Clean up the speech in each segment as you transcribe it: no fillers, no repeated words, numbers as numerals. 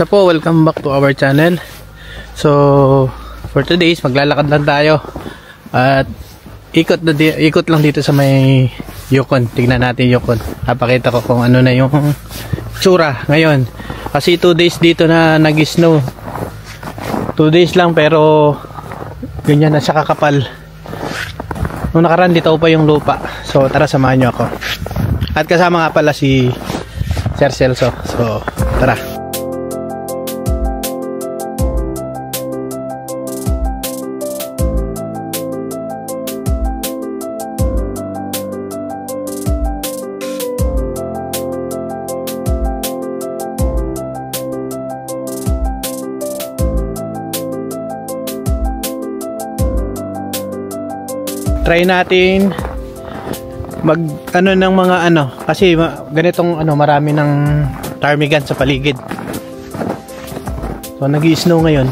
So po, welcome back to our channel. So, for today's maglalakad lang tayo. At ikot lang dito sa may Yukon. Tignan natin Yukon. Napakita ko kung ano na yung tsura ngayon. Kasi 2 days dito na nag-snow. 2 days lang pero ganyan na siya kakapal. Nung nakaraan dito pa yung lupa. So tara, samahan nyo ako. At kasama nga pala si Sir Celso. So tara. Try natin mag ano ng mga ano kasi ganitong ano marami ng ptarmigan sa paligid. So nag-i-snow ngayon.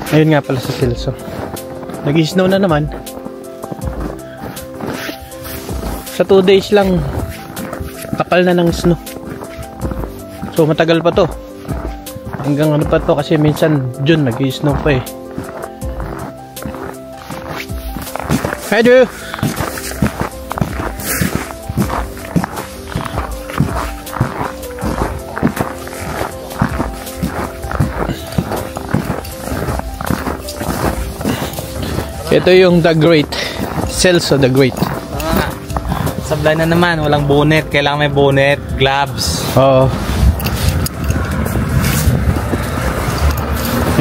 Ayun nga pala sa Celso. Nag-i-snow na naman. Sa 2 days lang kapal na ng snow. So matagal pa to. Hanggang ano pa to kasi minsan June nag-i-snow pa eh. Aduh. Ito yung The Great. Celso The Great. Sablay na naman, walang bonnet. Kailangan may bonnet, gloves. Oo.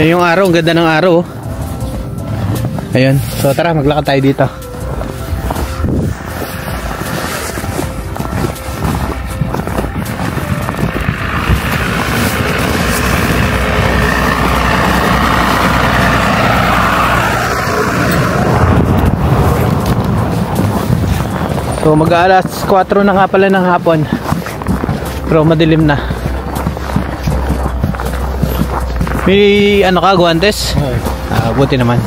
Yan yung araw, ang ganda ng araw. Ayun. So tara, maglakad tayo dito. So mag-aalas 4 na nga pala ng hapon. Pero madilim na. May ano ka, guantes? Buti naman.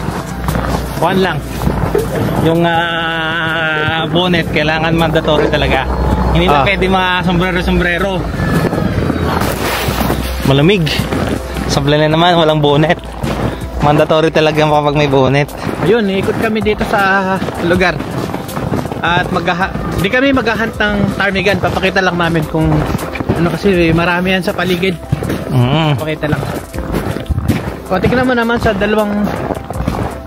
One lang. Yung bonnet, kailangan mandatory talaga. Hindi na pwede mga sombrero. Malamig. Sablay na naman, walang bonnet. Mandatory talaga kapag may bonnet. Ayun, ikot kami dito sa lugar. At di kami maghahunt ng ptarmigan. Papakita lang namin kung ano kasi marami yan sa paligid. Papakita lang. O tignan mo naman sa 2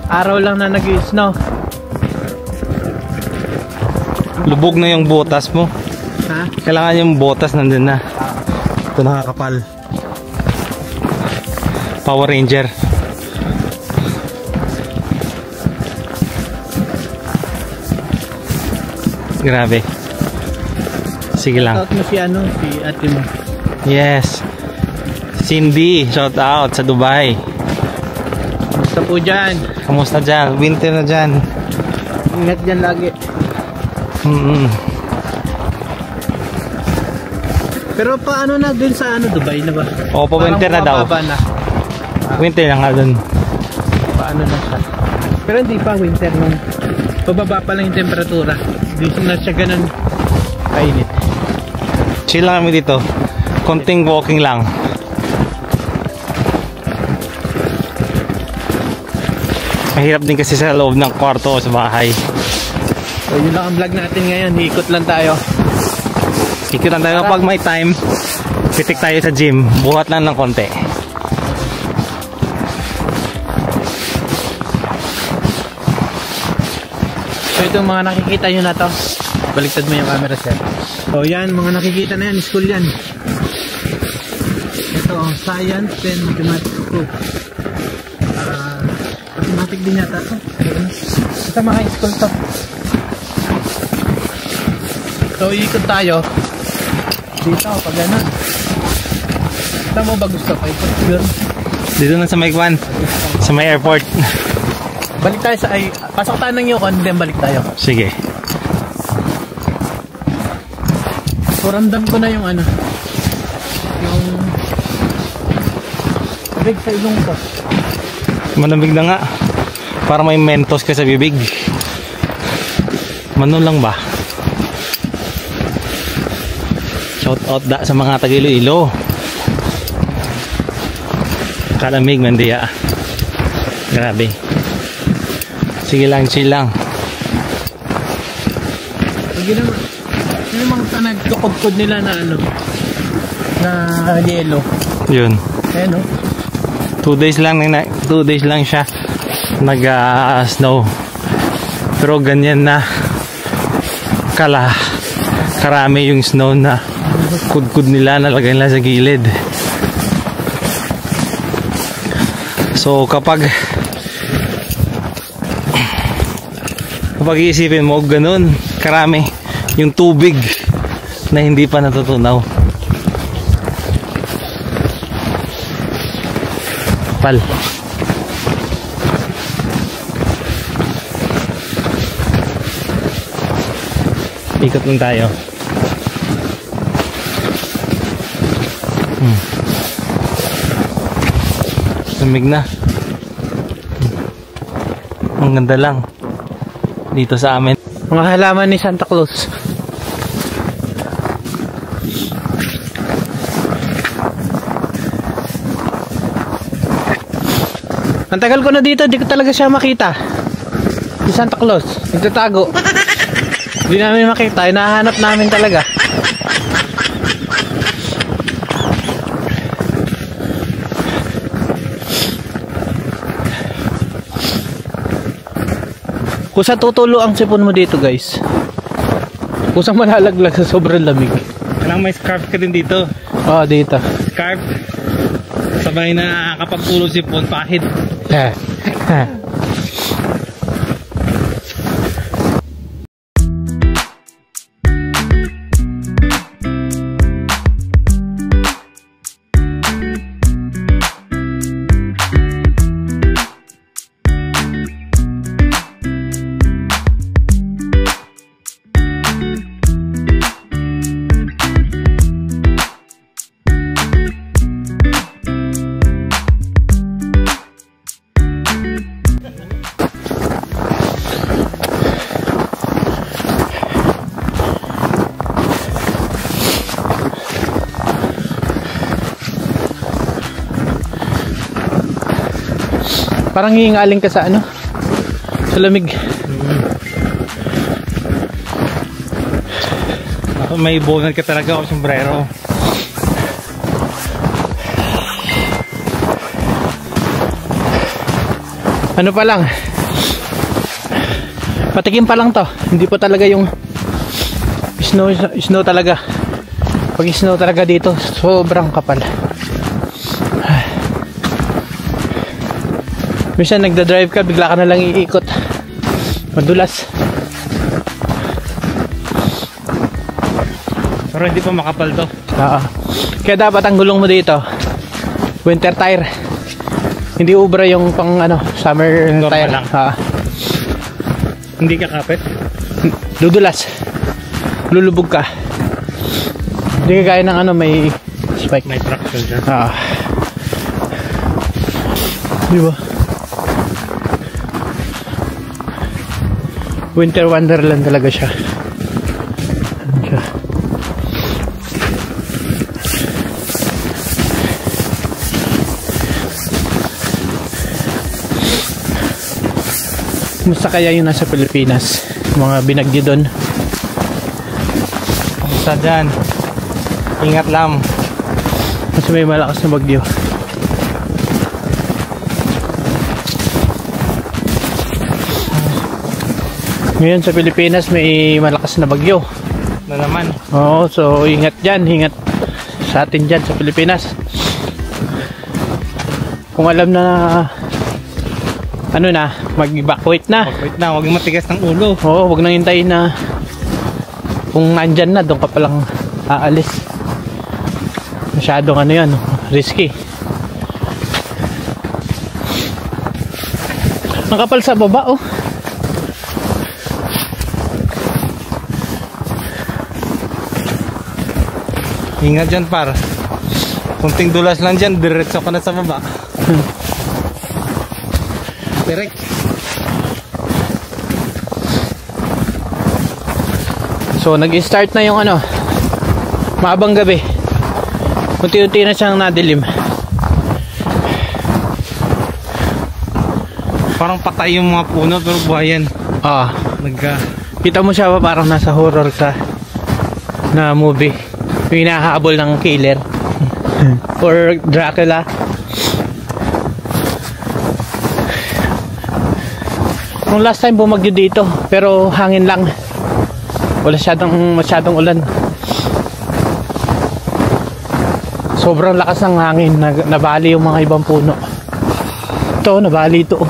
araw lang na nag-i-snow. Lubog na yung botas mo. Ha? Kailangan yung botas nandun na. Ito nakakapal. Power Ranger. Grabe. Sige lang. Shout out mo si ano, si ate mo. Yes. Cindy, shout out sa Dubai. Basta po dyan. Kamusta dyan? Winter na dyan. Ingat dyan lagi. Pero paano na dun sa ano, Dubai na ba? Opo, winter na daw. Na. Winter na nga dun. Paano na siya? Pero hindi pa winter nung pababa pa lang yung temperatura. Hindi na siya ganun kainit. Chill lang kami dito. Konting walking lang. Mahirap din kasi sa loob ng kwarto o sa bahay. So yun lang ang vlog natin ngayon. Ikot lang tayo. Ikot lang tayo kapag may time. Pitik tayo sa gym. Buhat lang ng konti. So itong mga nakikita nyo na to, baliktad mo yung camera, sir. So yan, mga nakikita na yan, school yan. Ito, science and mathematics po. Mathematics din yata to. Ito mga school to. So ikot tayo. Dito, pag gano'n. Ito mo ba gusto ko? Ikot yun. Dito na sa may kwan. Sa may airport. Balik tayo sa ay, pasok tayo ng Yukon, then balik tayo. Sige. So ramdam ko na yung ano, yung big sa ilong ko. Malamig na nga. Para may mentos ka sa bibig. Manon lang ba? Shout out da sa mga taga Iloilo. Kalamig man diya. Grabe. Sige lang, chill lang. Pag yung mga nagkukod nila na ano, na yelo. Yun. Ayan o. 2 days lang siya nag-snow. Pero ganyan na karami yung snow na kudkud nila, nalagay nila sa gilid. So kapag iisipin mo ganun karami yung tubig na hindi pa natutunaw, pal. Ikot lang tayo. Lamig na. Ang ganda lang dito sa amin. Mga halaman ni Santa Claus. Ang tagal ko na dito, di ko talaga siya makita. Si Santa Claus, nagtatago. Hindi namin makita, hinahanap namin talaga. Kusang tutulo ang sipon mo dito, guys. Kusang malalaglag sa sobrang lamig. Alang may scarf ka din dito. Oo, dito. Scarf. Sabay na kapag tulo sipon, pahid. Parang hihingaling ka sa ano? Sa lamig. May bonal ka talaga o sombrero. Ano pa lang? Patikim pa lang to. Hindi pa talaga yung snow talaga. Pag snow talaga dito, sobrang kapal. Minsan nagda-drive ka, bigla ka na lang iikot. Madulas. Pero hindi pa makapal to. Oo. Kaya dapat ang gulong mo dito, winter tire. Hindi ubra yung pang ano, summer Normal tire. lang. Hindi ka kapit? Dudulas. Lulubog ka. Hindi ka gaya ng ano, may spike. May traction siya. Di ba? Winter wonderland talaga siya. Ano siya? Kumusta kaya yung nasa Pilipinas? Mga binagyo doon. Kumusta dyan? Ingat lang. Kasi may malakas na bagyo. Ngayon sa Pilipinas may malakas na bagyo. Na naman. Oo, so ingat dyan. Ingat sa atin dyan sa Pilipinas. Kung alam na ano na, mag-evacuate na. Wait na, huwag matigas ng ulo. Oo, huwag nang hintayin na kung nandyan na, doon ka palang aalis. Masyadong ano yan, risky. Ang kapal sa baba, oh. Ingat dyan par. Kunting dulas lang dyan, diretso ka na sa baba. Direct. So nag-start na yung ano, maabang gabi. Unti-unti na siyang nadilim. Parang patay yung mga puno pero buhay yan. Ah, Nagka... kita mo siya ba parang nasa horror sa na movie. Yung hinahabol ng killer. Or Dracula. Nung last time bumagyo dito, pero hangin lang. Wala masyadong ulan. Sobrang lakas ng hangin, nabali yung mga ibang puno. Ito, nabali ito.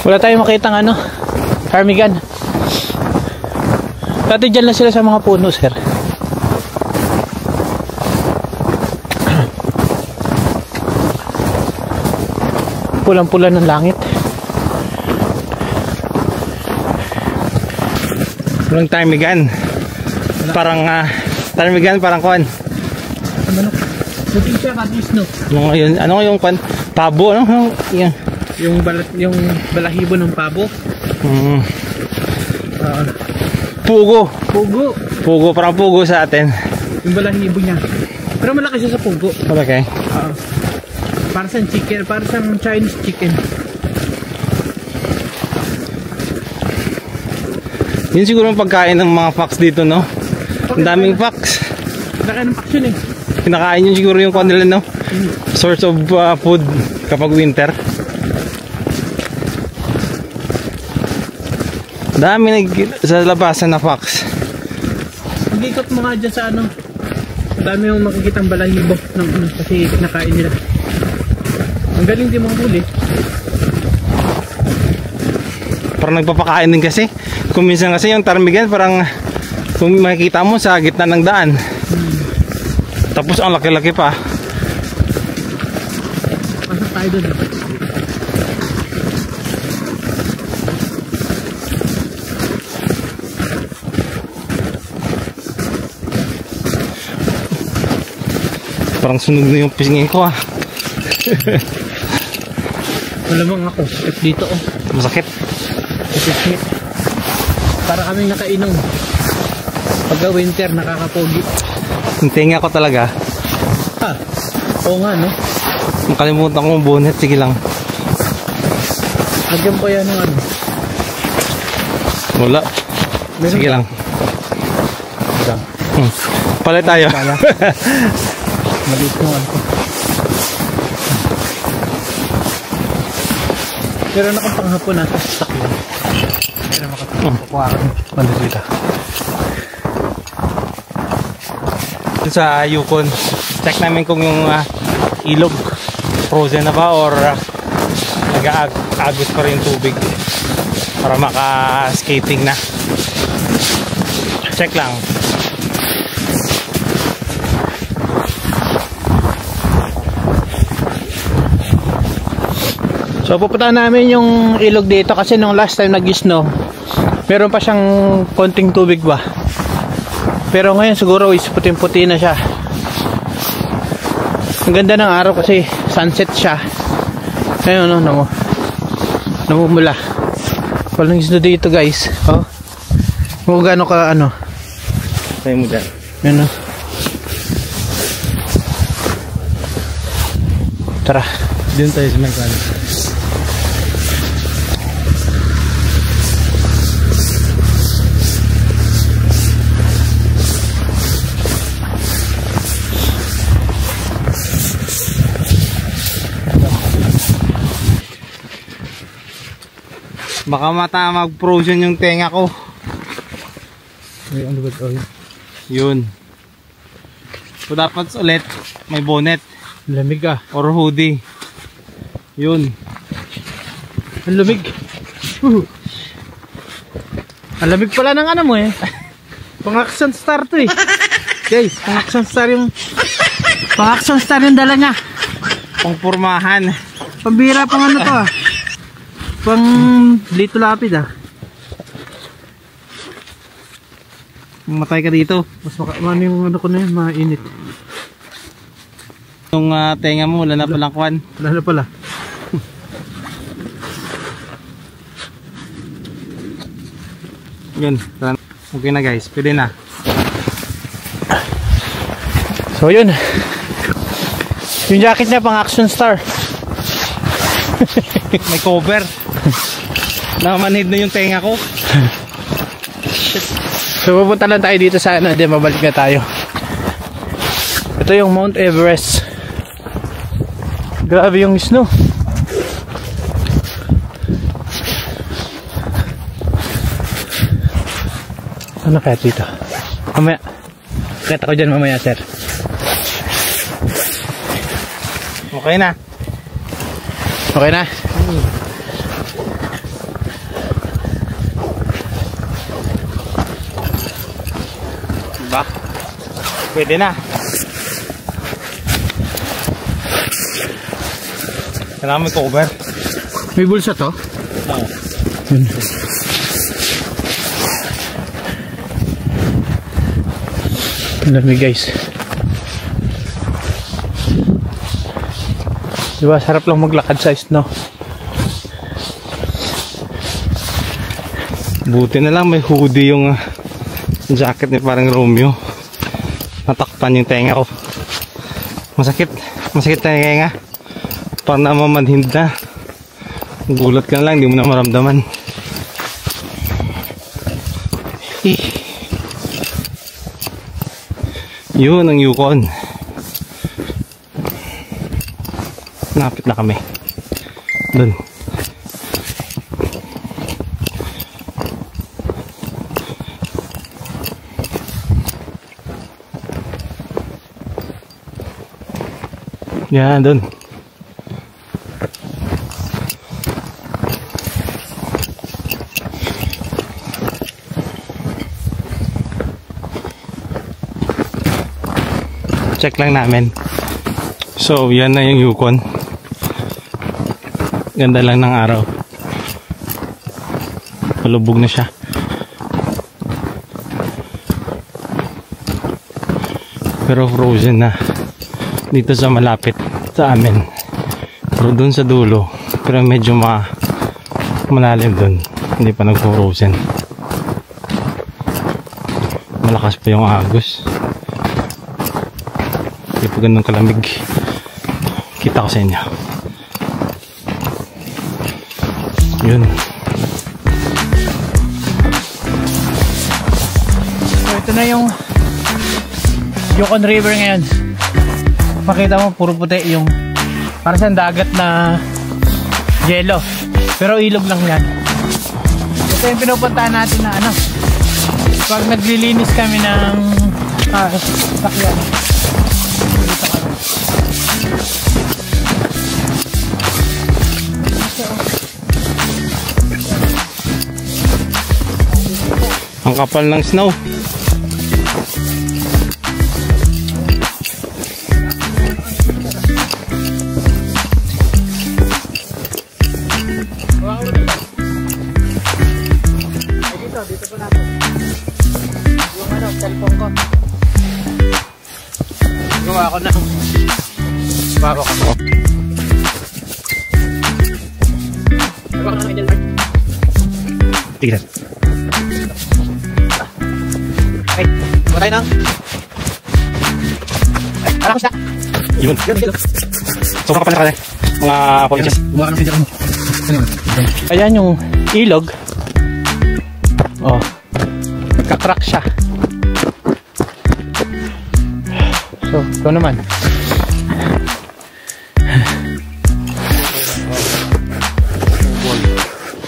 Wala tayong makitang ano, ptarmigan. Dati dyan lang sila sa mga puno, sir. Pulang-pula ng langit. Walang ptarmigan. Parang ptarmigan, parang kuwan. Ano? Buti siya katis, no? Ano yung kuwan? Pabo, ano? Yan. Yung balahibo ng pabo. Pugo. Pugo. Parang pugo sa atin. Yung balahibo niya. Pero malaki siya sa pugo. Okay. Para sa chicken, para sa Chinese chicken. Yun siguro ang pagkain ng mga fox dito, no? Ang daming fox. Kinakain ng fox yun eh. Kinakain yun siguro yung kanila, no? Source of food kapag winter. Dami sa labasan na fox. Mag-ikot mo nga dyan sa ano. Dami yung makikitang balahibo ng ano, kasi kinakain nila. Ang galing din mga huli. Parang nagpapakain din kasi. Kung minsan kasi yung ptarmigan parang kung makikita mo sa gitna ng daan. Tapos ang laki-laki pa. Pasok tayo doon. Parang sunog na yung pisngin ko Malamang ako. Dito oh. Masakit. Para kaming nakainom. Pagka winter nakakapogi. Yung tenga ko talaga. Oo nga no. Makalimutan ko yung bonnet. Sige lang. Nagyan pa yan ng ano. Wala. Sige lang. Palit tayo. Maliit mo ano. Pero nakapanghapon nasa stock yun. Pero makakuha ka ng dito. Sa Yukon, check namin kung yung ilog frozen na ba or nag-agos pa rin tubig para maka-skating na. Check lang. So pupuntahan namin yung ilog dito kasi nung last time nag-snow meron pa siyang konting tubig ba, pero ngayon siguro is puting-puti na siya. Ang ganda ng araw kasi sunset siya. Ayun no, namumula. Walang snow dito guys. Kung gaano ka ano. Tayo mo dyan. Yan no. Tara. Diyan tayo sa may kanan. Baka mag-frozen yung tenga ko. Ay, ano ba ito? Yun. So dapat ulit may bonnet. Lamig ah. Or hoodie. Yun. Ang lamig. Ang lamig pala ng ano mo eh. Pang-action star to eh. Guys, pang-action star yung dala niya. Pangpurmahan. Pambira pang ano to ah. Pang lito lapid ah. Matay ka dito. Mas ano yung ano ko na yun, mainit. Yung tenga mo, wala na palang kwan. Wala na pala. Yun. Okay na guys, pwede na. So yun. Yung jacket niya pang action star. May cover. Nakamanhid na yung tenga ko. So pupunta lang tayo dito sa ano, di mabalik na tayo. Ito yung Mount Everest. Grabe yung snow. Ano kaya dito? Mamaya. Kita ko dyan mamaya, sir. Okay na. Okay na? Diba? Pwede na. Kailangan may cover. May bulsa to? Oo. Yun. Lamig guys. Diba sarap lang maglakad sa snow. Buti na lang may hoodie yung jacket ni parang Romeo. Natakpan yung tenga ko. Masakit. Masakit na yung tenga. Parang namamanhind na. Gulat ka na lang, hindi mo na maramdaman. Yun ang Yukon. Napit na kami. Doon. Yan, doon. Check lang namin. So, yan na yung Yukon. Ganda lang ng araw. Palubog na siya. Pero frozen na. Dito sa malapit sa amin. Pero dun sa dulo. Pero medyo malalim dun. Hindi pa nag-frozen. Malakas pa yung agos. Hindi pa ganun kalamig. Kita ko sa inyo. Yun. So ito na yung Yukon River ngayon. Makita mo puro puti yung para sa dagat na yelo. Pero ilog lang yan. Ito yung pinupuntahan natin na ano. Pag naglilinis kami ng sakyan. Ang kapal ng snow. Dito po natin. Yung ano, cellphone ko. Gawa ko na. Bago ko. Gawa ko na ng Edelmark. Tignan. Okay, gawa tayo ng harapos na. Yun. So, kapal na ka na. Mga policies. Gumawa ka ng video mo. Ayan yung ilog. Oh, nagka-crack siya. So, ito naman.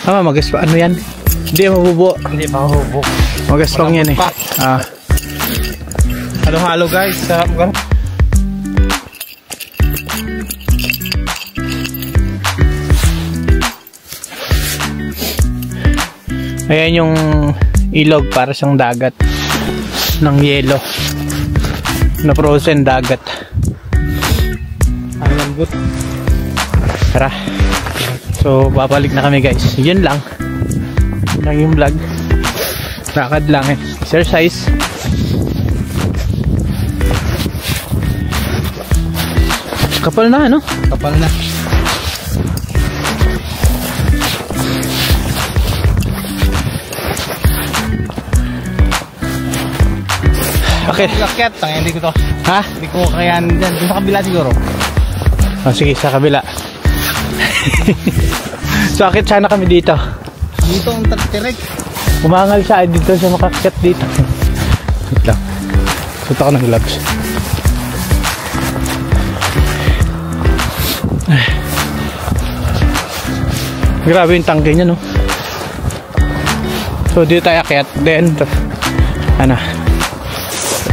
Tama, mag-guess pa. Ano yan? Hindi mabubuo. Hindi mahuhubog. Mag-guess lang yan eh. Halo-halo guys. Ayan yung ilog para siyang dagat ng yelo na frozen dagat. Ang lambot. Tara. So babalik na kami guys. Yun lang. Yun lang yung vlog. Lakad lang eh. Exercise. Kapal na ano? Kapal na. Okay. Lakyat, hindi ko to. Ha? Hindi ko kayanin dyan. Doon sa kabila siguro. O sige, sa kabila. So akit sana kami dito. Dito ang direct. Umangal siya dito sa makakit dito. Wait lang. Suot ako ng gloves. Grabe yung tangke niya, no? So dito tayo akit. Then ano,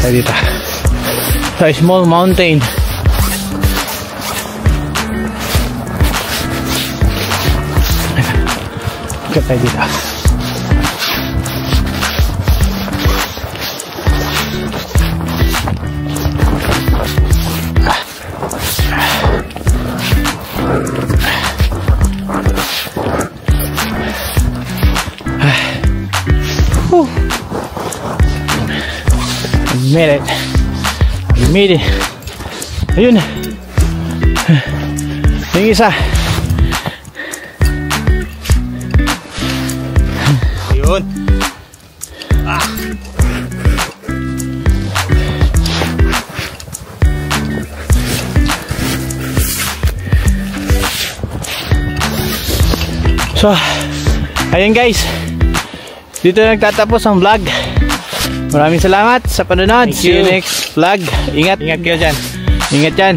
tayo dito sa small mountain. Akit tayo dito. Made it. We made it. Ayun. Yung isa. Ayun. So, ayun guys. Dito na nagtatapos ang vlog. Maraming salamat sa panonood. See you next vlog. Ingat. Ingat kayo dyan. Ingat yan.